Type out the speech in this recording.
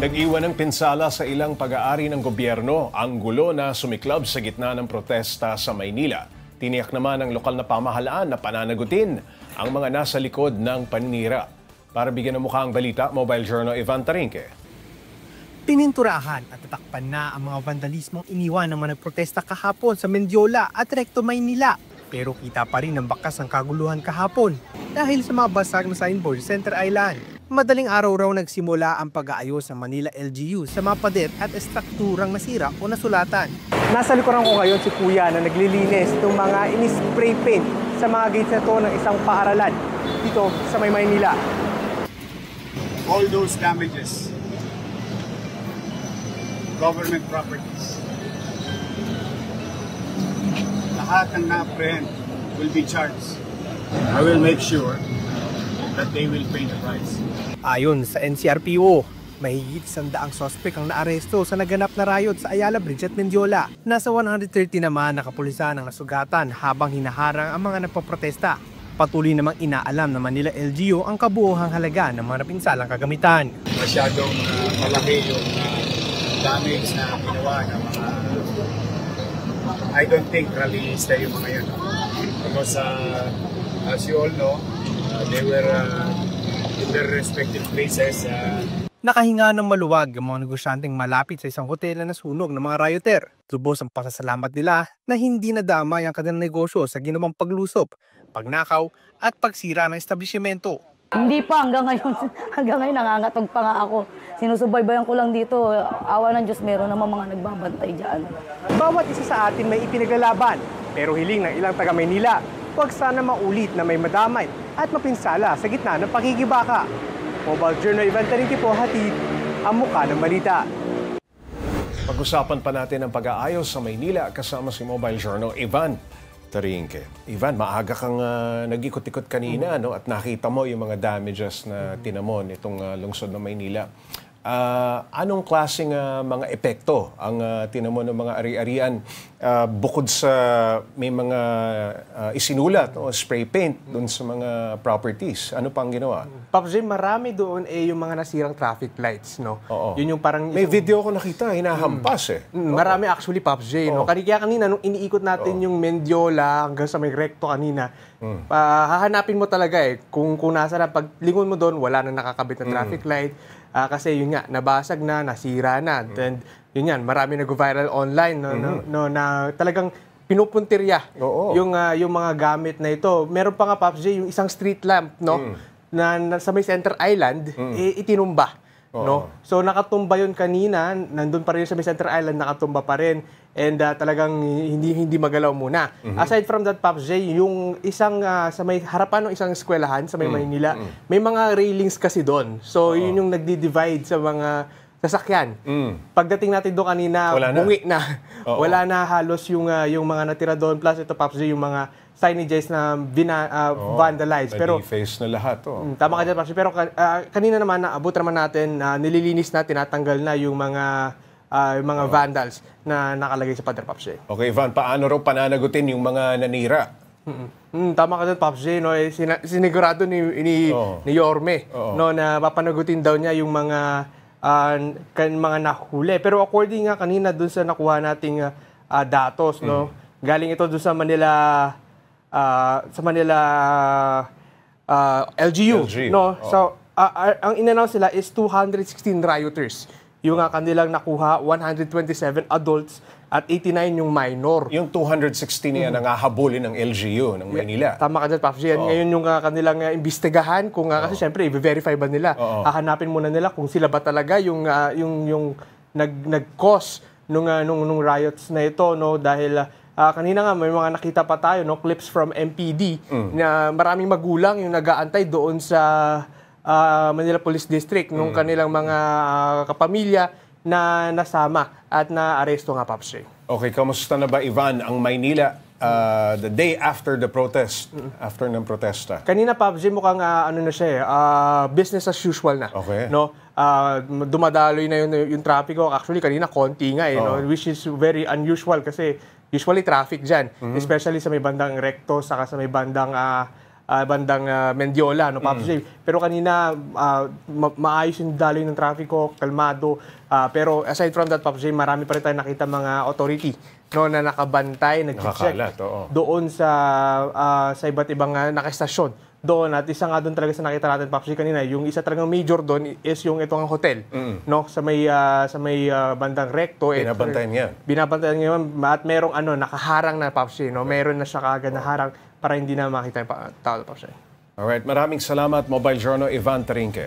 Nag-iwan ng pinsala sa ilang pag-aari ng gobyerno ang gulo na sumiklab sa gitna ng protesta sa Maynila. Tiniyak naman ng lokal na pamahalaan na pananagutin ang mga nasa likod ng paninira. Para bigyan ng mukha ang balita, Mobile Journal Ivan Tarinque. Pininturahan at tatakpan na ang mga vandalismong iniwan ng mga nagprotesta kahapon sa Mendiola at Recto, Maynila. Pero kita pa rin ang bakas ng kaguluhan kahapon dahil sa mga basag na signboard sa Center Island. Madaling araw raw nagsimula ang pag-aayos ng Manila LGU sa mga pader at estrukturang nasira o nasulatan. Nasa likuran ko ngayon si Kuya na naglilinis ng mga in-spray paint sa mga gates na ito ng isang paaralan dito sa Maynila. All those damages, government properties, lahat ng na-apprehend will be charged. I will make sure that they will pay the price. Ayon sa NCRPO, mahigit 100 sospek ang naaresto sa naganap na riot sa Ayala Bridge at Mendiola. Nasa 130 naman na kapulisan ang nasugatan habang hinaharang ang mga nagpaprotesta. Patuloy namang inaalam ng Manila LGU ang kabuuhang halaga ng mga napinsalang kagamitan. Masyadong malaki yung damage na ginawa ng mga... I don't think realista yung mga yun. Because as you all know, they were in their respective places. Nakahinga ng maluwag ang mga negosyanteng malapit sa isang hotel na nasunog ng mga rioter. Lubos ang pasasalamat nila na hindi nadamay ang kanilang negosyo sa ginawang paglusop, pagnakaw at pagsira ng establishmento. Hindi pa, hanggang ngayon nangangatog pa nga ako. Sinusubaybayan ko lang dito, awa ng Diyos, meron naman mga nagbabantay dyan. Bawat isa sa atin may ipinaglalaban, pero hiling ng ilang taga Maynila, huwag sana maulit na may madamay at mapinsala sa gitna ng pakikibaka. Mobile Journal Ivan Tarinque po, hatid ang mukha ng balita. Pag-usapan pa natin ang pag-aayos sa Maynila kasama si Mobile Journal Ivan Tarinque. Ivan, maaga kang nag-ikot-ikot kanina no? At nakita mo yung mga damages na tinamon itong lungsod ng Maynila. Anong klaseng mga epekto ang tinamon ng mga ari-arian bukod sa may mga isinulat o spray paint doon sa mga properties? Ano pang ginawa? Pops J, marami doon yung mga nasirang traffic lights, no? Oo. Yun yung parang may video ko nakita, hinahampas Marami actually, Pops J, no? Kaya kanina nung iniikot natin yung Mendiola hanggang sa may Recto kanina, hahanapin mo talaga kung nasa na paglingon mo doon, wala na nakakabit na traffic light. Kasi yun nga, nabasag na, nasira na. And yun yan, marami nag-viral online no, na talagang pinupuntirya yung mga gamit na ito. Meron pa nga, Pops J, yung isang street lamp no, na sa may Center Island, itinumba. No? So nakatumba yun kanina, nandun pa rin sa may Center Island, nakatumba pa rin. And talagang hindi magalaw muna. Aside from that, Pops J, yung isang sa may harapan ng isang eskwelahan sa may Maynila, may mga railings kasi doon. So yun yung nagdi-divide sa mga sasakyan. Pagdating natin doon kanina, bungi na. Wala na halos yung mga natira doon. Plus ito, Pops J, yung mga signages na vandalized. Pero face na lahat. Tama ka dyan, Pops J. Pero kanina naman, naabot naman natin, nililinis na, tinatanggal na yung mga vandals na nakalagay sa pader, Pops J. Okay, Ivan, paano raw pananagutin yung mga nanira? Tama ka dyan, Pops J. No? Sinigurado ni Yorme no, na papanagutin daw niya yung mga nahuli. Pero according nga kanina dun sa nakuha nating datos, no, galing ito dun sa Manila LGU. No? So, ang in-announce nila is 216 rioters. Yung kanilang nakuha, 127 adults at 89 yung minor. Yung 216 niya nangahabulin ng LGU ng Manila. Tama ka dyan, Pops J. Ngayon yung kanilang imbestigahan kung kasi siyempre i-verify ba nila. Hahanapin muna nila kung sila ba talaga yung nag-cause nung riots na ito, no, dahil kanina nga may mga nakita pa tayo, no, clips from MPD na maraming magulang yung nag-aantay doon sa Manila Police District nung kanilang mga kapamilya na nasama at na-aresto nga, Pops J. Okay, kamusta na ba, Ivan, ang Maynila the day after the protest, after ng protesta? Kanina, Pops J, mukhang ano na siya business as usual na. Okay. No? Dumadaloy na yung trapiko. Actually, kanina konti nga no? Which is very unusual kasi usually traffic dyan. Especially sa may bandang Recto, saka sa may bandang bandang Mendiola, no, Pops J. Pero kanina, maayos yung daloy ng trafiko, kalmado. Pero aside from that, Pops J, marami pa rin tayo nakita mga authority, no, na nakabantay, nag-check Nakakalat, oo. doon sa iba't ibang nakastasyon. Doon, at isa nga doon talaga sa nakita natin, Pops J, kanina, yung isa talagang major doon is yung itong hotel, no, sa may bandang Recto. Binabantayan yan. Binabantayan ngayon, at merong nakaharang na, Pops J, no? Meron na siya kaagad na harang para hindi na makita yung tao, Pops J. Alright, maraming salamat, Mobile Journal Ivan Tarinque.